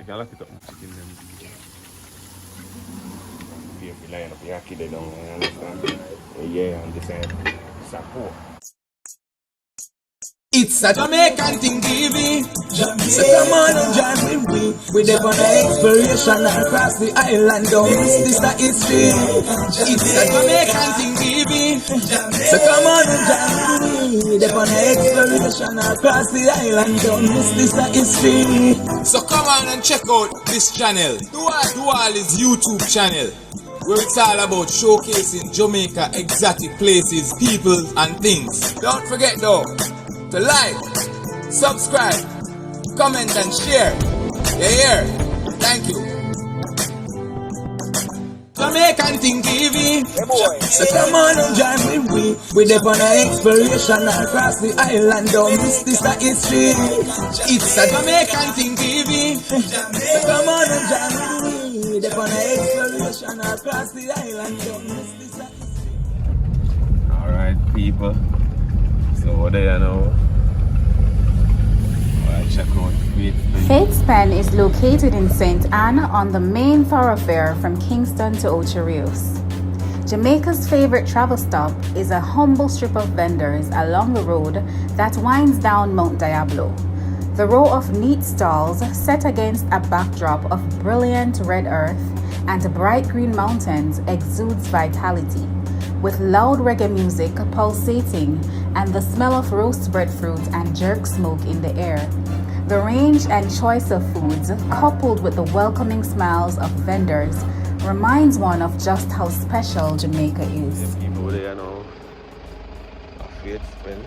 I can lock it up and chicken them. If you line up your kid down, you understand? Yeah, and this end. Support. It's a Jamaican thing, TV. So come on and join with me. We're there on an exploration across the island. Don't miss this history. It's a Jamaican thing, TV. So come on and join with me. We're there on an exploration across the island. Don't miss this history. So come on and check out this channel. Duali's YouTube channel, where it's all about showcasing Jamaica exotic places, people and things. Don't forget though, to like, subscribe, comment and share. Yeah, thank you. Jamaican thing TV. So come on and join with me. We're there on an exploration across the island. Don't miss this history. It's a Jamaican thing TV. So come on and join with me. We're there on an exploration across the island. Don't miss this history. Alright, people. So there you know. Alright, check out Faith's Pen is located in St. Anne on the main thoroughfare from Kingston to Ocho Rios. Jamaica's favorite travel stop is a humble strip of vendors along the road that winds down Mount Diablo. The row of neat stalls set against a backdrop of brilliant red earth and bright green mountains exudes vitality, with loud reggae music pulsating and the smell of roast breadfruit and jerk smoke in the air. The range and choice of foods, coupled with the welcoming smiles of vendors, reminds one of just how special Jamaica is. There's people there now. A Faith Pen.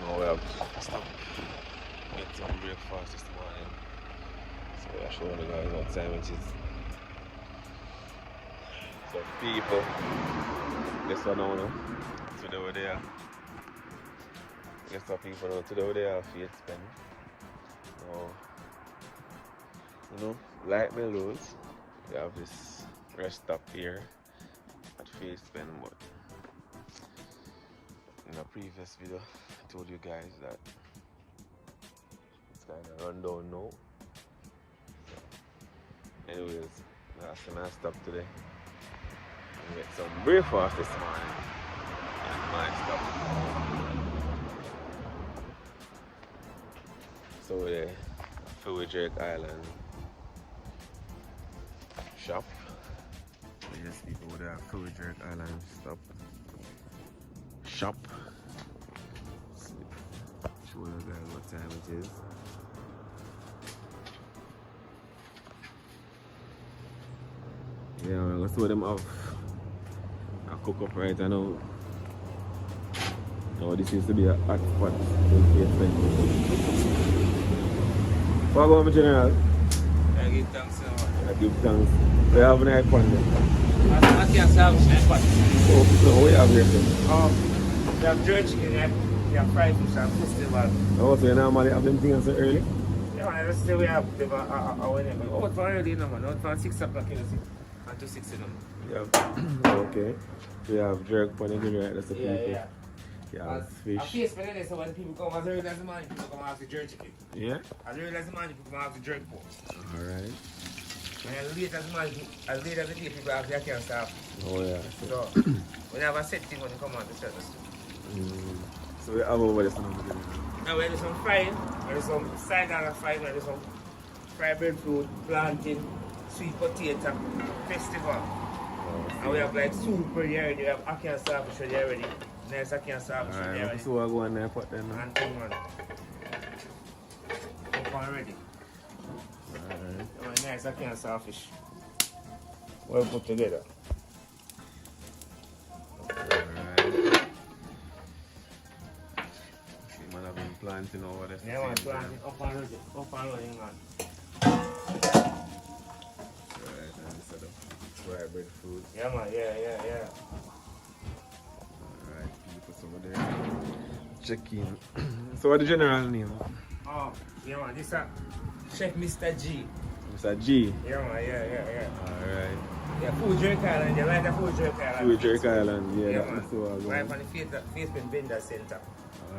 Now we have stopped. Get some breakfast this morning. So I'm showing you guys what time it is. So people, guess what now? Today we're there. Guess what people know? Today we're there at Faith Pen. Now, you know, like Melrose, we have this rest stop here at Faith Pen, but in a previous video I told you guys that it's kind of run down now. So, anyways, that's a nice stop today. We get some breakfast this morning and my stop. So yeah, Drake Island shop. So yes, people would have Drake Island stop shop. Show you guys what time it is. Yeah, let's show them off. I cook up right now. Now this used to be a hot spot in Faith Pen. What about my general? I give thanks so much. I give thanks. We have an iPhone there. I can't serve an iPhone. So what we have here then? We have jerk chicken, we have fried fish and festival. Oh, so you normally have them things so early? Yeah, man, let's say we have them whenever. Out for early no man, out for 6 o'clock you see. And to 6 Yeah. Okay. We have jerk pan again, right? That's the people. Yeah. Yeah, As fish. I face for that, so when people come as early as the morning, people come ask the jerk chicken. Yeah? As early as the morning, people come ask the jerk pork. Alright. And as late as the morning, as late as the day, people ask the can staff. Oh yeah. So, we have a set thing when you come out to set us. So we have over this now. Now we have some frying, we have some side and frying, we have some fried breadfruit, plantain, sweet potato, festival. And we have like soup ready already, we have ackee and saltfish ready already. Nice ackee and saltfish ready already. So I go on there put them. And thing man. Up and ready. Alright. Nice ackee and saltfish. Well put together. Alright. See man have been planting over there. Yeah man, planting up and ready. Up and running man. Alright, and set up fried breadfruit. Yeah man, yeah. Alright, people some of there. Chicken. So what the general name? Oh, yeah man, this is Chef Mr. G. Mr. G. Yeah man, yeah. Alright. Yeah, Food Drink Island, you like the Food Drink Island? Drake Island, yeah, man. that's so I go. Right on the Facebook Vendor Center.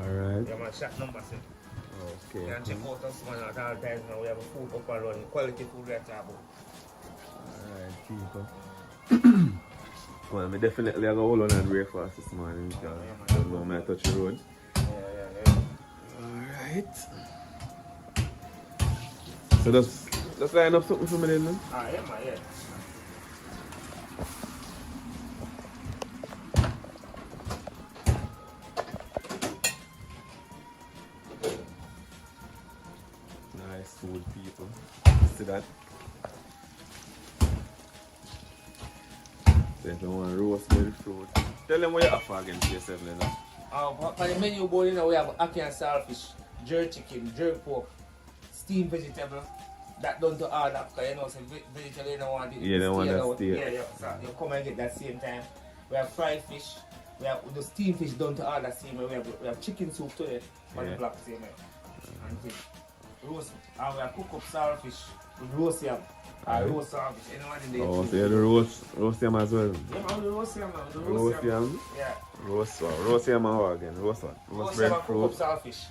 Alright. Yeah man, shop number 7. Okay. You can check out us man at all times now. We have a food up and running, quality food we are talking about. Alright, people. Well, I definitely going to hold on and breakfast this morning because I don't know I touch the road. Yeah. Alright. So let's line up something for me then. Man. Yeah, man, yeah. Nice food, people. See that? So if you want roast breadfruit, tell them what you offer again for yourself, you know. For the menu board, you know, we have ackee and saltfish, jerk chicken, jerk pork, steamed vegetable. That done to order because you know, so vegetable you don't want it. You don't want that stay. Yeah. So you come and get that same time. We have fried fish. We have the steamed fish done to order same way. We have chicken soup today on the block same way. And roast. And we have cook up saltfish with roast yam. Roast saltfish. Anyone in there? Oh, so you have the roast yam as well? Yeah, man, the roast yam. The roast yam? Yeah. Roast yam and what again? Roast what? Roast yam and cook up saltfish.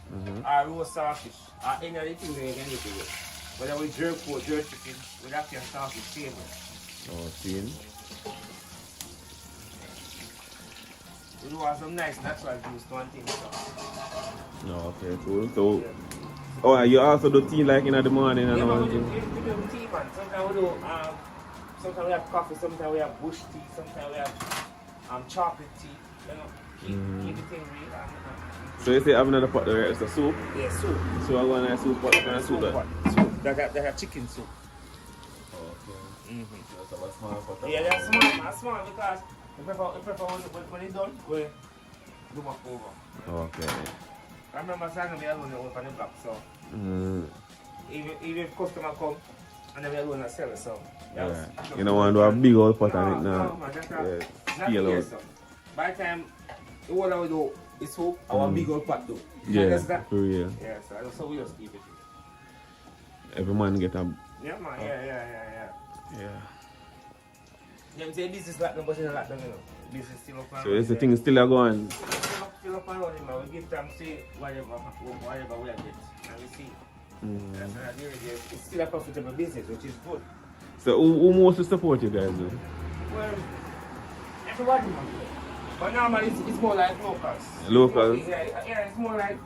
Roast saltfish. Any of the things you can eat with. Whether we jerk pork, jerk chicken, we have to start with same. Oh, seen? We do have some nice natural juice to one thing. No, okay, cool. So, oh, you also do tea like in the morning and all we that? do tea, man. Sometimes we do, sometimes we have coffee, sometimes we have bush tea, sometimes we have chocolate tea. You know, keep the thing real. So you say have another pot there, it's a soup? Yeah, soup. So I want a soup pot, what kind of soup that? Soup. They have chicken soup. Oh, okay. That's a small pot. Yeah, they're small because we prefer when it's done, we do my over. Okay. I remember saying we are alone on the block, so even if customer come and then we are alone and sell it, so yeah. You don't want to do a big old pot on it now. No, man, that's not here, so. By the time all I do is soup, our big old pot do. Yeah, for real. Yeah, so we just keep it. Every man get a... Yeah, man, yeah. Yeah. Yeah, I'm saying business like no, but it's not like them, you know. Business still up and So is the thing still a going? Still up and running, man. We give them, see, whatever we are getting, and we see. That's what I do. It's still a profitable business, which is good. So who mostly support you guys though? Well, everybody, man. But normally it's more like locals. Locals? Yeah, it's more like,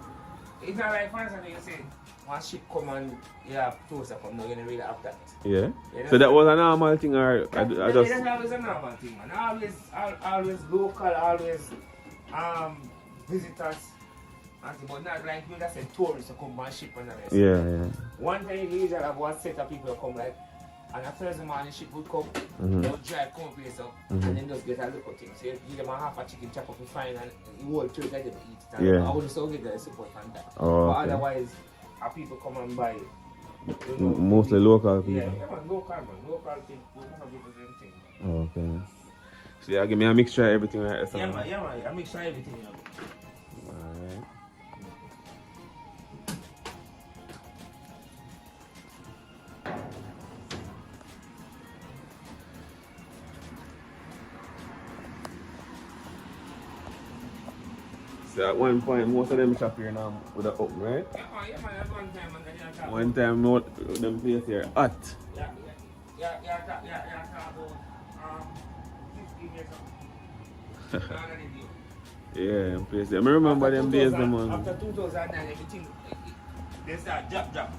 it's not like, for instance, you say, one ship come and you have toast come, no, you're going to really have that. Yeah? So that was a normal thing or I just... That's always a normal thing, man. Always local, always visitors. But not like you just say tourists to come and ship and everything. Yeah. One time you usually have one set of people come like, and a Thursday morning ship would come, they would drive, come place up, and then just get a look at things. So you give them a half a chicken chop up and fine, and you hold to it, let them eat it. And I would also get the support from that. Oh, but okay. otherwise, people come and buy it. You know, mostly local people. Yeah, man, local thing, local people same thing. Oh, okay. So yeah, give me a mixture of everything right? Yeah, man, I mixture everything. You know. Alright. So at one point, most of them shop here now with a oven, right? Yeah, man, at one time, and then you talk. One time, them place here hot. Yeah, talk about 15 years ago. Yeah, them place there. I remember them days, them on. After 2009, everything, they start drop.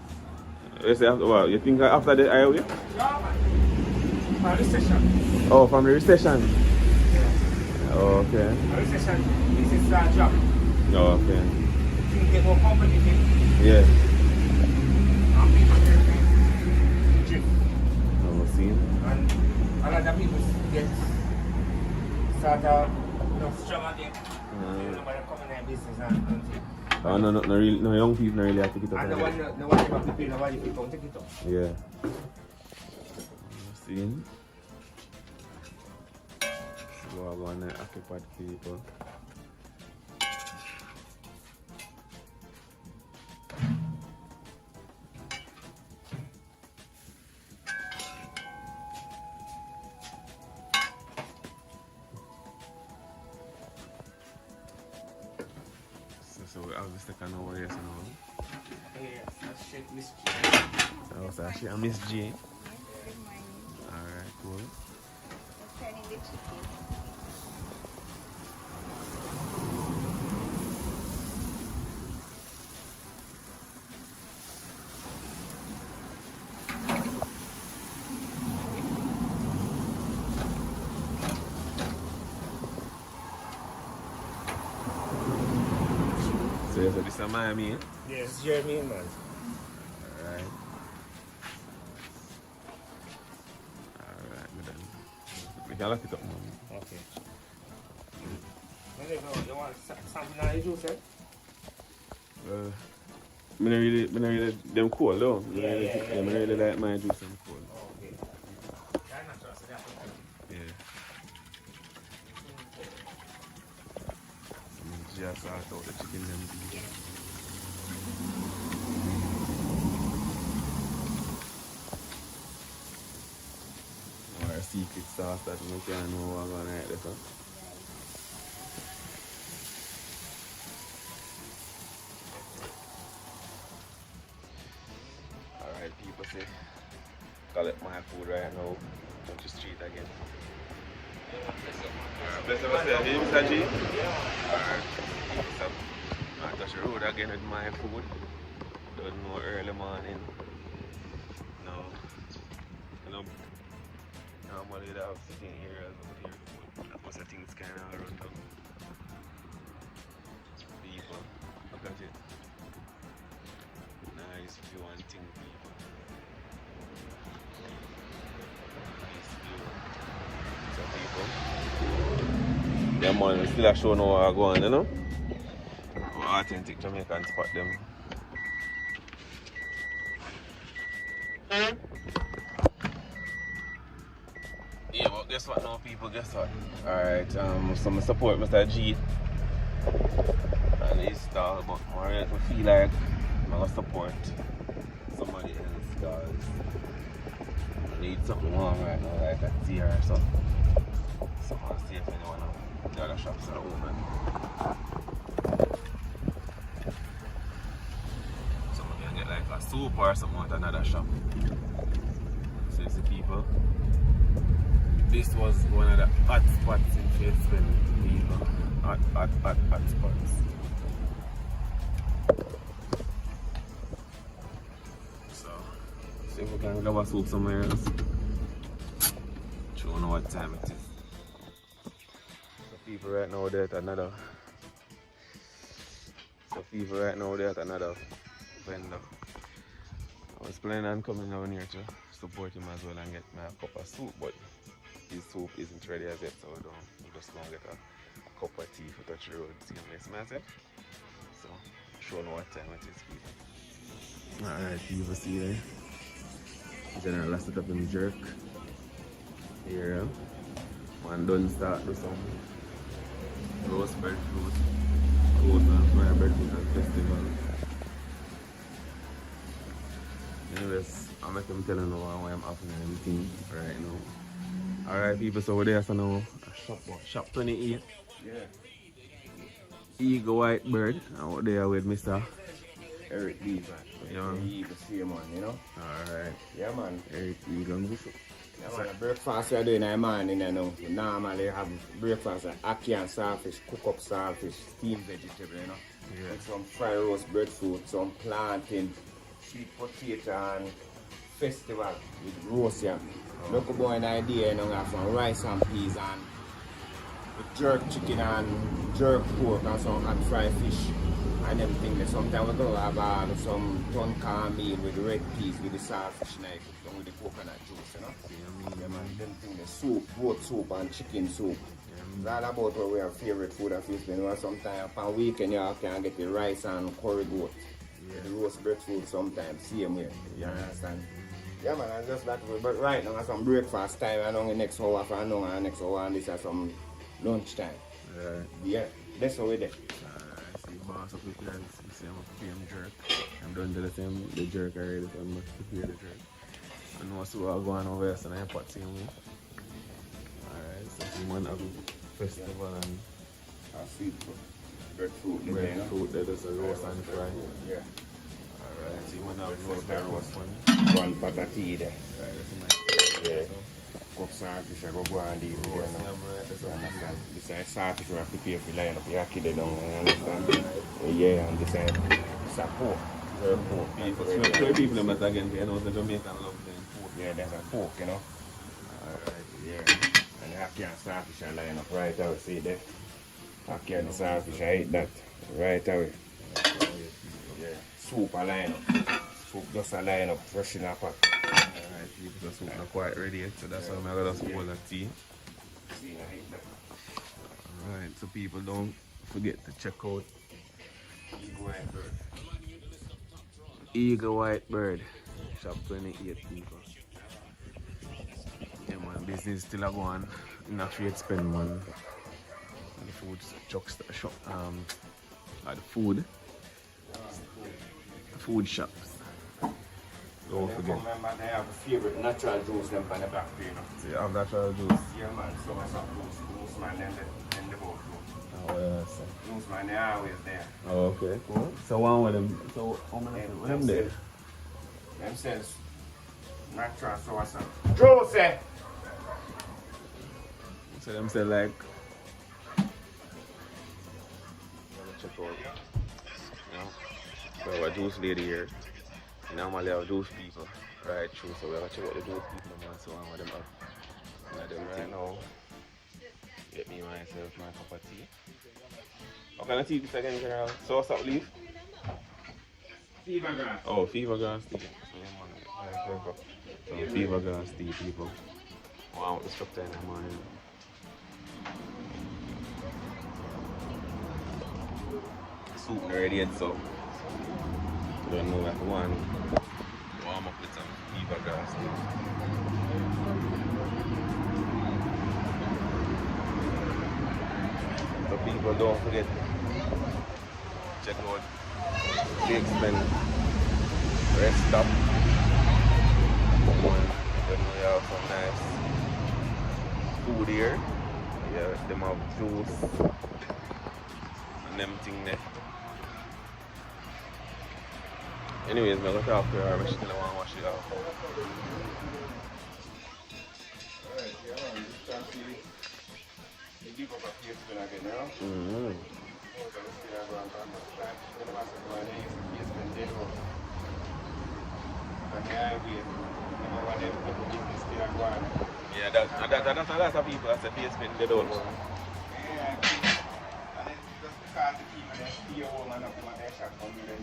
You say after what? You think after the highway? Yeah, man. From the recession. Oh, from the recession? Yeah. Oh, okay. The recession, this is start drop. Oh, okay. Things get more competitive. Yeah. And people get cheap. Oh, see? And a lot of people get start strong again. Nobody coming in business and things. Oh, no, young people don't really have to get up. And no one ever people, nobody will come take it up. Yeah. See? So I want to occupy people. So we have the second over here, so now. Yes, that's Chef Miss G. Oh, so she and Miss G. Good morning. Alright, cool. We're turning the chicken. So you said this is Miami, eh? Yes, Jeremy, man. Alright. Alright, madam. We can lock it up, man. Okay. You want something on the juice, eh? I don't really, them cold though. I Yeah. don't really like my juice and cold. Okay. That's not trust, that's okay. Yeah. So just sort out the chicken them. Or a secret sauce that we can't know what I'm gonna eat this. Alright, people say collect my food right now. Don't you street again. Bless up myself, hey, Mr. G. Alright, so I touch the road again with my food. Don't know early morning. No. Normally they have sitting areas out here. That was I think it's kinda run down. People. Look at it. Nice view and thing, people. Nice view. So people. Yeah man, we still a show now what I go on, you know? Authentic Jamaican spot them. Yeah, but guess what now people, guess what? Alright, so I support Mr. G and his style, but I feel like I'm gonna support somebody else because I need something warm right now, like a tea or something. So I'm gonna see if anyone of the other shops are open. So I'm gonna get like a soup or something at another shop. So you see people. This was one of the hot spots in Kingston, people. Hot spots. So, see if we can grab a soup somewhere else. Don't know what time it is. So people right now they're at another. Vendor. I was planning on coming down here to support him as well and get my cup of soup, but his soup isn't ready as yet, so we just gonna get a cup of tea for touch the road. See him next message. So show know what time it is, people. Alright, people see there. General has set up him jerk. Here, man done start do some roast breadfruit, roast and fry breadfruit and festival. Anyways, I'll make them tell you why I'm having everything right now. Alright people, so we're there so now shop 28. Yeah. Eagle White Bird. And we're there with Mr. Eric B, man. Yeah. He the same man, you know? Alright. Yeah, man. Eric Eagle. Yeah, man. The breakfast we are doing in the morning, you know. We normally have breakfast like ackee and saltfish, cook up saltfish, steamed vegetable, you know? Yeah. With some fried roast breadfruit, some plantain, sweet potato and festival with roast yam. Look about an idea, you know, we have some rice and peas and with jerk chicken and jerk pork and some hot fried fish and them things. Sometimes we're going to have some tonka meal with red peas with the saltfish knife with the coconut juice, you know. Yeah, man, them things, soup, goat soup and chicken soup. It's all about what we have favorite food of Kingston. You know, sometimes on weekend you can get the rice and curry goat. Yeah. The roast breadfruit sometimes, same way. You understand? Yeah, man, and just that way. But right now, some breakfast time, I know the next hour for now, and next hour, and this is some lunch time. Right. Yeah, that's how we do. I see boss up here, you see I'm preparing jerk. I'm done to the jerk already, so I'm prepare the jerk. I know what's going over there, so I'm pot same way. Alright, so one of the festival and Sweet breadfruit. breadfruit, that is a roast and fry. Yeah. First the roast. One pot of tea there. Yeah. Cook saltfish, I go and eat it. You understand? This is saltfish we have to prepare for line up the ackee there down, you understand? Yeah, and this is a pork. Pork. People, so people them that again, you know, the Jamaican love them pork. Yeah, there's a pork, you know. Alright. Yeah. And the ackee and saltfish are line up right away, see there? Ackee and the saltfish, I eat that right away. Yeah. Soup a line up. Soup just a line up, fresh in a pot. Alright, people, the soup not quite ready yet, so that's why I'm gonna just pour that tea. See, I eat that. Alright, so people don't forget to check out Eagle White Bird. Eagle White Bird, shop 28 people. Yeah man, business still a go on. Enough to spend man. The food trucks, shop, the food shops. Don't forget. Remember, they have a favorite natural juice them on the back, you know. So you have natural juice. Yeah, man, so what's up, juice man, in the boat. Oh yes. Juice man, they're always there. Oh, okay, cool. So one with them. So how many of them there? Them says natural, so what's up? Juice! So them say like. Check out. You know, we have a juice lady here. Normally have juice people right through, so we have to check out the juice people and so on with them up. Let them right now. Get me myself my cup of tea. What kind of tea this again, General? Sauce up leaf? Fever grass. Oh, fever grass tea. So fever grass tea, people. Wow, the structure in the morning. Soup ready and so. I don't know if one warm up with some fever grass tea. So people don't forget, check out Kingston rest stop. When we have some nice food here. Yeah, them have juice and them thing there. Anyways, I'm gonna talk to her, but she still want to wash it off. Alright, yeah, man, you can see the deep of a Kingston again now. Mm-hmm. Yeah, that's a lot of people that say face been dead out. Yeah, and it's just because the people that stay home and up in their shop come with them.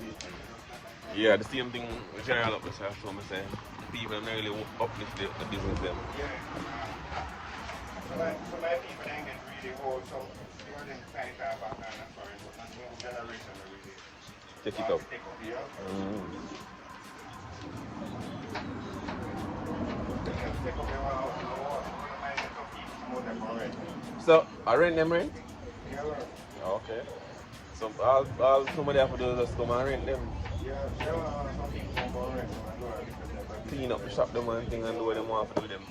Yeah, the same thing general up myself, so I'm saying people don't really uplift the business them. Yeah. So my people then get really old, so they want them tight back and that's why but new generation really Take it up. take up here. Take up your house, you know, I get some people more than already. So, I rent them rent? Yeah, Okay. So all somebody have to do is just come and rent them. yeah, some people come already. I know I look at Clean up the shop them and thing and do what them want to do with them.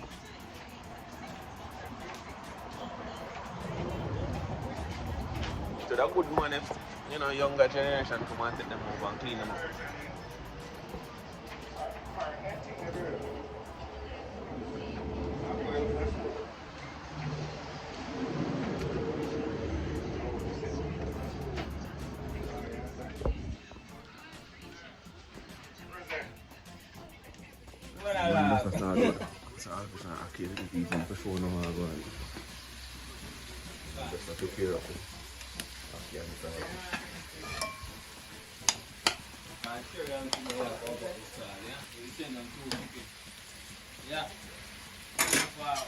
So that good man if you know younger generation come and take them over and clean them up. Before no more going. Just to take care of it. Yeah. Wow,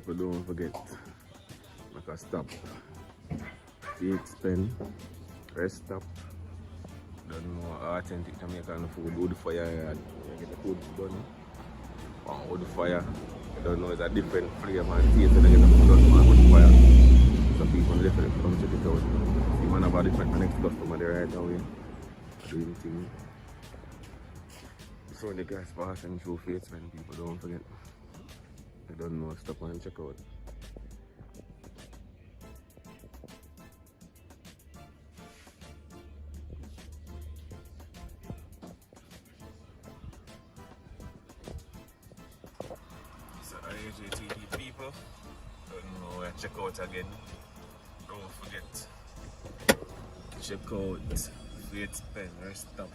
People don't forget, make a stop. Feet spin, rest stop. Don't know authentic Jamaican food, wood fire, you get the food done on wood fire. You don't know it's a different flavor and taste when you get the food done on wood fire. So people definitely come check it out. See man about different, my next customer there right now, doing things. So the guys passing through Fates when people don't forget. I don't know, stop and check out. So AJTV people, don't know, check out again. Don't forget. Check out Fates Pen, rest stop.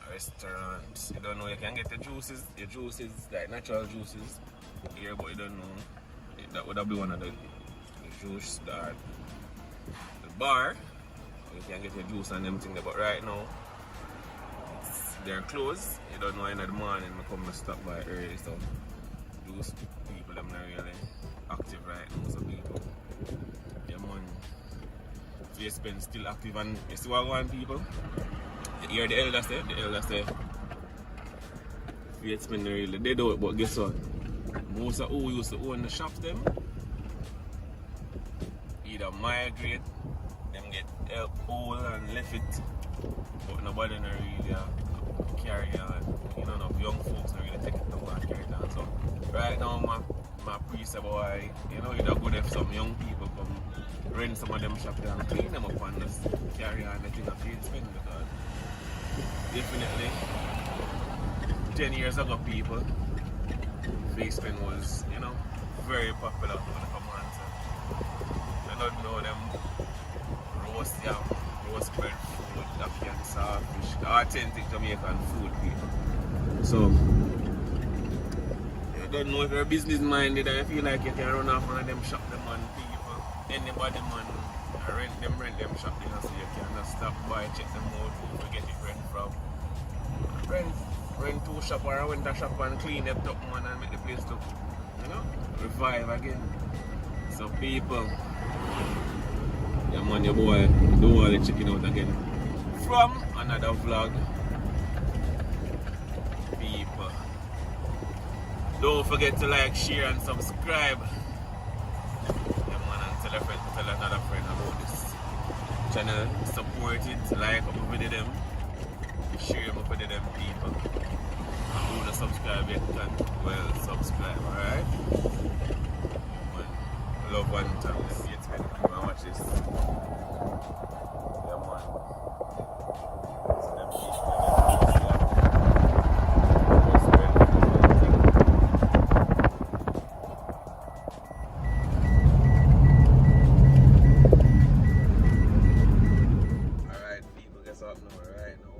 Restaurant. You don't know, you can get your juices like natural juices here, but you don't know. That would have been one of the juice that the bar. You can get your juice and them things, but right now they're closed. You don't know in the morning I come to stop by early, so those people them not really active right now, so people. Yeah man. Face Pen still active and you see what I want people? You hear the elders say, Fates Pen really, they do it, but guess what? Most of who used to own the shops them, either migrate, them get old and left it, but nobody not really carry on. You know, enough young folks not really take it no and carry it on. So right now my priest boy, you know, it's good if some young people come rent some of them shops and clean them up and just carry on the thing of Fates Pen, because definitely 10 years ago people, Fates Pen was, you know, very popular for the commands. I don't know them roast yam, roast breadfruit, ackee and saltfish, the authentic Jamaican food people. So you don't know if you're business minded and you feel like you can run off one of them shop them on people, anybody man rent them shop, you know, so you can just stop by, check them out, who to get it rent from. Rent two shop or I went to shop and clean it up man and make the place look, you know, revive again. So people, yeah man, your boy do all the checking out again from another vlog. People, don't forget to like, share and subscribe. Yeah man, and tell a friend, tell another friend about this channel. Support it, like up with them, share them up with them people. Who don't subscribe yet can well subscribe, alright? Love and thanks. Let's get people and watch this. Yeah man. So them people alright people, guess what now, right now.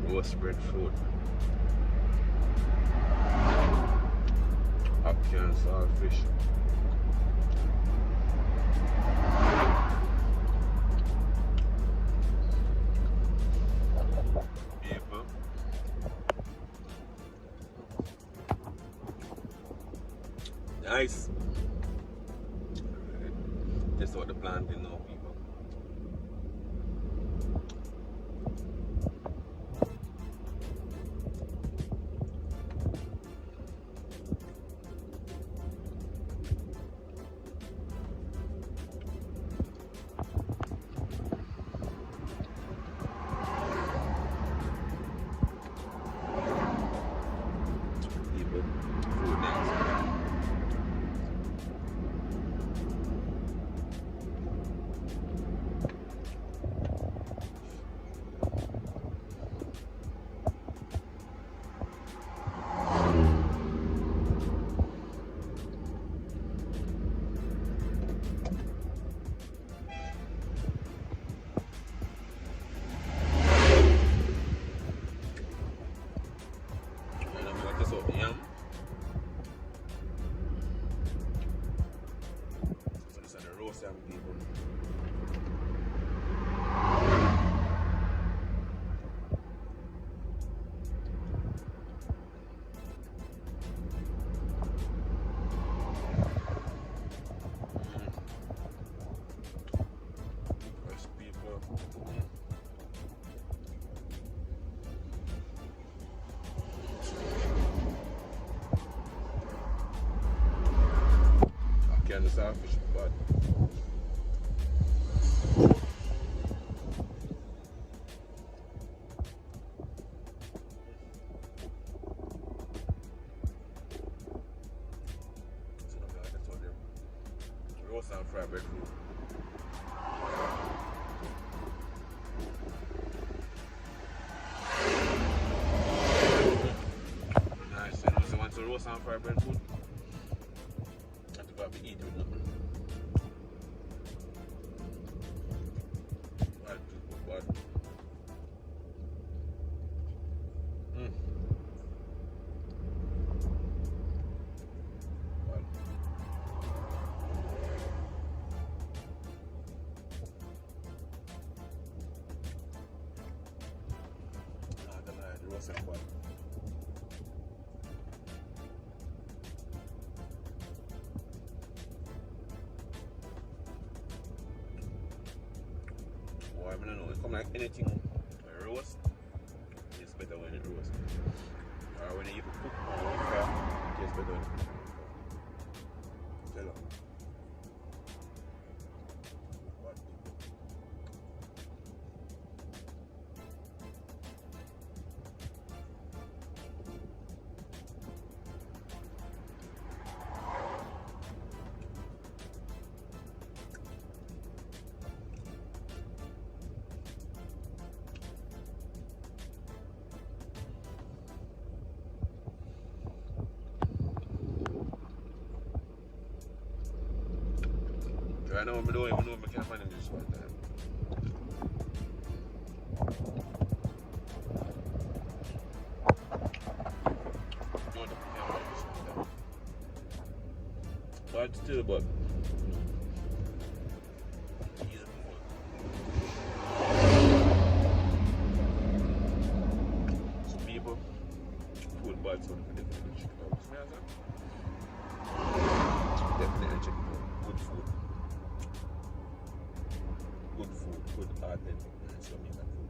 Roast breadfruit, ackee and saltfish. People, nice. That's what the planting now, people. the saltfish, but roast and fried breadfruit. Nice, you know, so once you roast and fried breadfruit, have to probably eat with nothing. But the roast and fried. Boy, I don't know, it come like anything when you roast, it's better when it roast. Or when you even cook on the fire, it tastes better when you cook on the fire. Tell you. But I know I don't even know if I can manage this one time. But still, but some people food bites on definitely check it out. Definitely check it out. Good food. Good food, good authentic Jamaican food.